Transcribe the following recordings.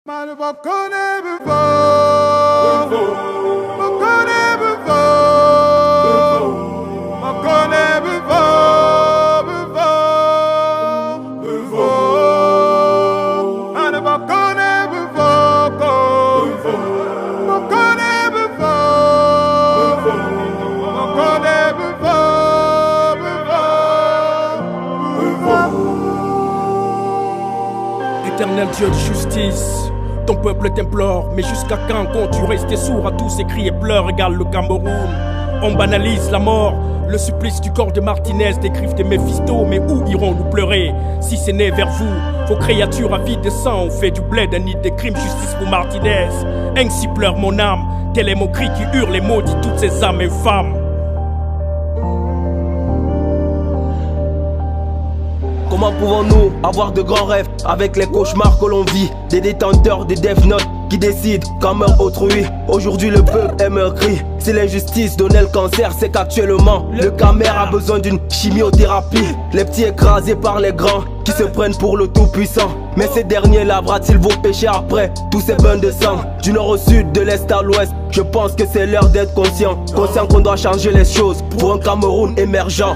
Man, bakone before, bakone before, bakone before, man, bakone before, bakone before. Éternel Dieu de justice, ton peuple t'implore, mais jusqu'à quand comptes-tu rester sourd à tous ces cris et pleurs? Regarde le Cameroun, on banalise la mort. Le supplice du corps de Martinez décrivent des Méphistos, mais où irons-nous pleurer si c'est né vers vous? Vos créatures avides de sang ont fait du blé d'un nid de crimes, justice pour Martinez. Ainsi pleure mon âme, tel est mon cri qui hurle et maudit toutes ces âmes infâmes. Comment pouvons-nous avoir de grands rêves avec les cauchemars que l'on vit? Des détenteurs des Death Note qui décident qu'en meurt autrui. Aujourd'hui le peuple est meurtri. Si l'injustice donnait le cancer, c'est qu'actuellement le Camer a besoin d'une chimiothérapie. Les petits écrasés par les grands qui se prennent pour le tout puissant. Mais ces derniers lavera-t-il vos péchés après tous ces bains de sang? Du nord au sud, de l'est à l'ouest, je pense que c'est l'heure d'être conscient. Conscient qu'on doit changer les choses pour un Cameroun émergent.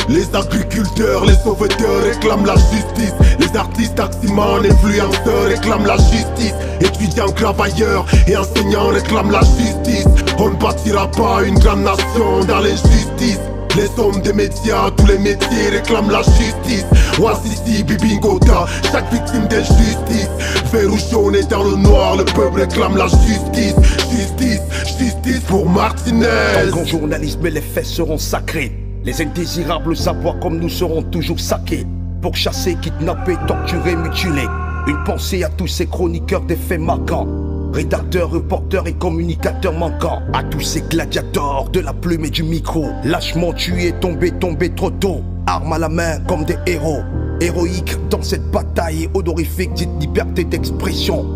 Les agriculteurs, les sauveteurs réclament la justice. Les artistes, taximans, influenceurs réclament la justice. Étudiants, travailleurs et enseignants réclament la justice. On ne bâtira pas une grande nation dans l'injustice. Les hommes des médias, tous les métiers réclament la justice. Wassisi, Bibingota, chaque victime d'injustice. Vert ou jaune et dans le noir, le peuple réclame la justice. Justice, justice pour Martinez. Tant qu'en journalisme, les faits seront sacrés. Les indésirables abois comme nous seront toujours saqués. Pour chasser, kidnapper, torturer, mutiler. Une pensée à tous ces chroniqueurs des faits marquants. Rédacteurs, reporters et communicateurs manquants. À tous ces gladiateurs de la plume et du micro. Lâchement tués, tombés trop tôt. Armes à la main comme des héros. Héroïques dans cette bataille honorifique dite liberté d'expression.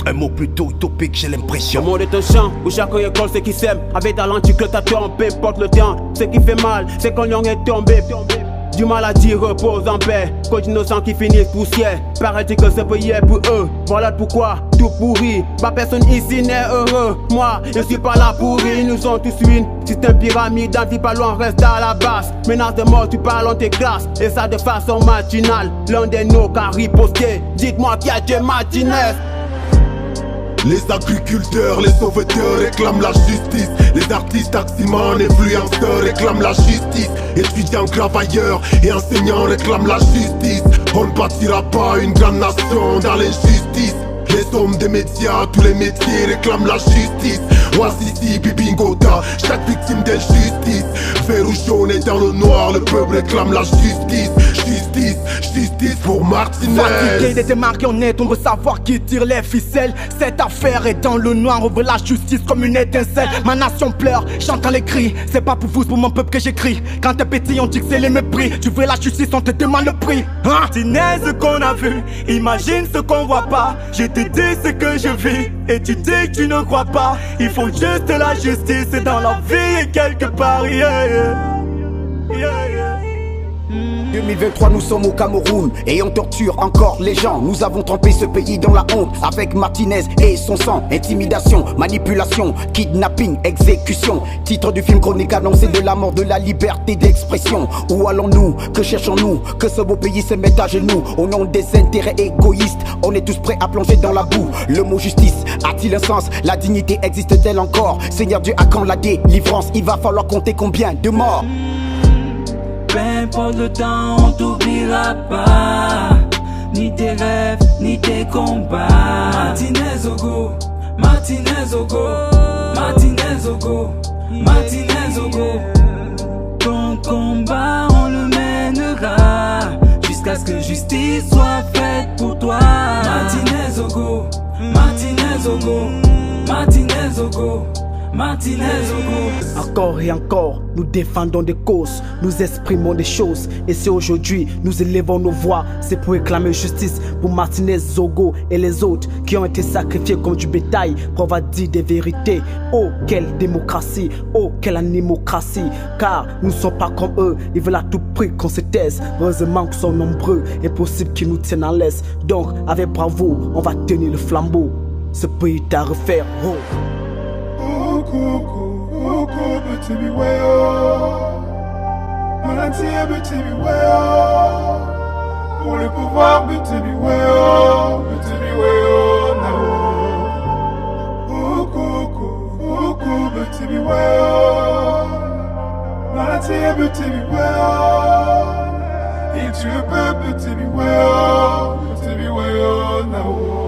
Un mot plutôt utopique, j'ai l'impression. Le monde est un champ où chaque récolte ce qui sème. Avec talent, tu que t'as peu importe le temps. Ce qui fait mal, c'est quand l'on est tombé. Du mal à dire repose en paix. Quand innocents qui finissent poussière. Paraît-il que ce pays est pour eux. Voilà pourquoi tout pourri. Ma personne ici n'est heureux. Moi, je suis pas là pour rire. Nous sommes tous une système pyramidal. Si pas loin, reste à la base. Menace de mort, tu parles en tes classes. Et ça de façon matinale. L'un des nos qu'a riposté. Dites-moi qui a tué Martinez. Les agriculteurs, les sauveteurs réclament la justice. Les artistes, taximans, influenceurs réclament la justice. Étudiants, travailleurs et enseignants réclament la justice. On ne bâtira pas une grande nation dans l'injustice. Les hommes des médias, tous les métiers réclament la justice. Wassisi, Bibingota, chaque victime d'injustice. Vert ou jaune et dans le noir, le peuple réclame la justice. Justice, justice pour Martinez. Fatigué des démarionnettes, on veut savoir qui tire les ficelles. Cette affaire est dans le noir, on veut la justice comme une étincelle. Ma nation pleure, j'entends les cris. C'est pas pour vous, c'est pour mon peuple que j'écris. Quand t'es petit, on dit que c'est les mépris. Tu veux la justice, on te demande le prix. Martinez, ce qu'on a vu, imagine ce qu'on voit pas. Je te dis ce que je vis, et tu dis que tu ne crois pas. Il faut juste la justice dans la vie et quelque part. 2023, nous sommes au Cameroun et on torture encore les gens. Nous avons trempé ce pays dans la honte avec Martinez et son sang. Intimidation, manipulation, kidnapping, exécution. Titre du film chronique annoncé de la mort de la liberté d'expression. Où allons-nous? Que cherchons-nous? Que ce beau pays se mette à genoux au nom des intérêts égoïstes. On est tous prêts à plonger dans la boue. Le mot justice a-t-il un sens? La dignité existe-t-elle encore? Seigneur Dieu, à quand la délivrance? Il va falloir compter combien de morts? Peu importe le temps, on t'oubliera pas. Ni tes rêves, ni tes combats. Martinez au go, Martinez au go, Martinez au go, Martinez au go. Ton combat, on le mènera jusqu'à ce que justice soit faite pour toi. Martinez au go, Martinez au go, Martinez au go, Martinez au go. Encore et encore, nous défendons des causes, nous exprimons des choses. Et si aujourd'hui nous élevons nos voix, c'est pour réclamer justice pour Martinez, Zogo et les autres qui ont été sacrifiés comme du bétail pour avoir dit des vérités. Oh, quelle démocratie, oh, quelle animocratie. Car nous ne sommes pas comme eux, ils veulent à tout prix qu'on se taise. Heureusement qu'ils sont nombreux, impossible qu'ils nous tiennent en laisse. Donc, avec bravo, on va tenir le flambeau. Ce pays est à refaire, oh. Bitimi weo, Malantia bitimi weo, pour le pouvoir bitimi weo nao. Uku bitimi weo, Malantia bitimi weo, il tue le peuple bitimi weo nao.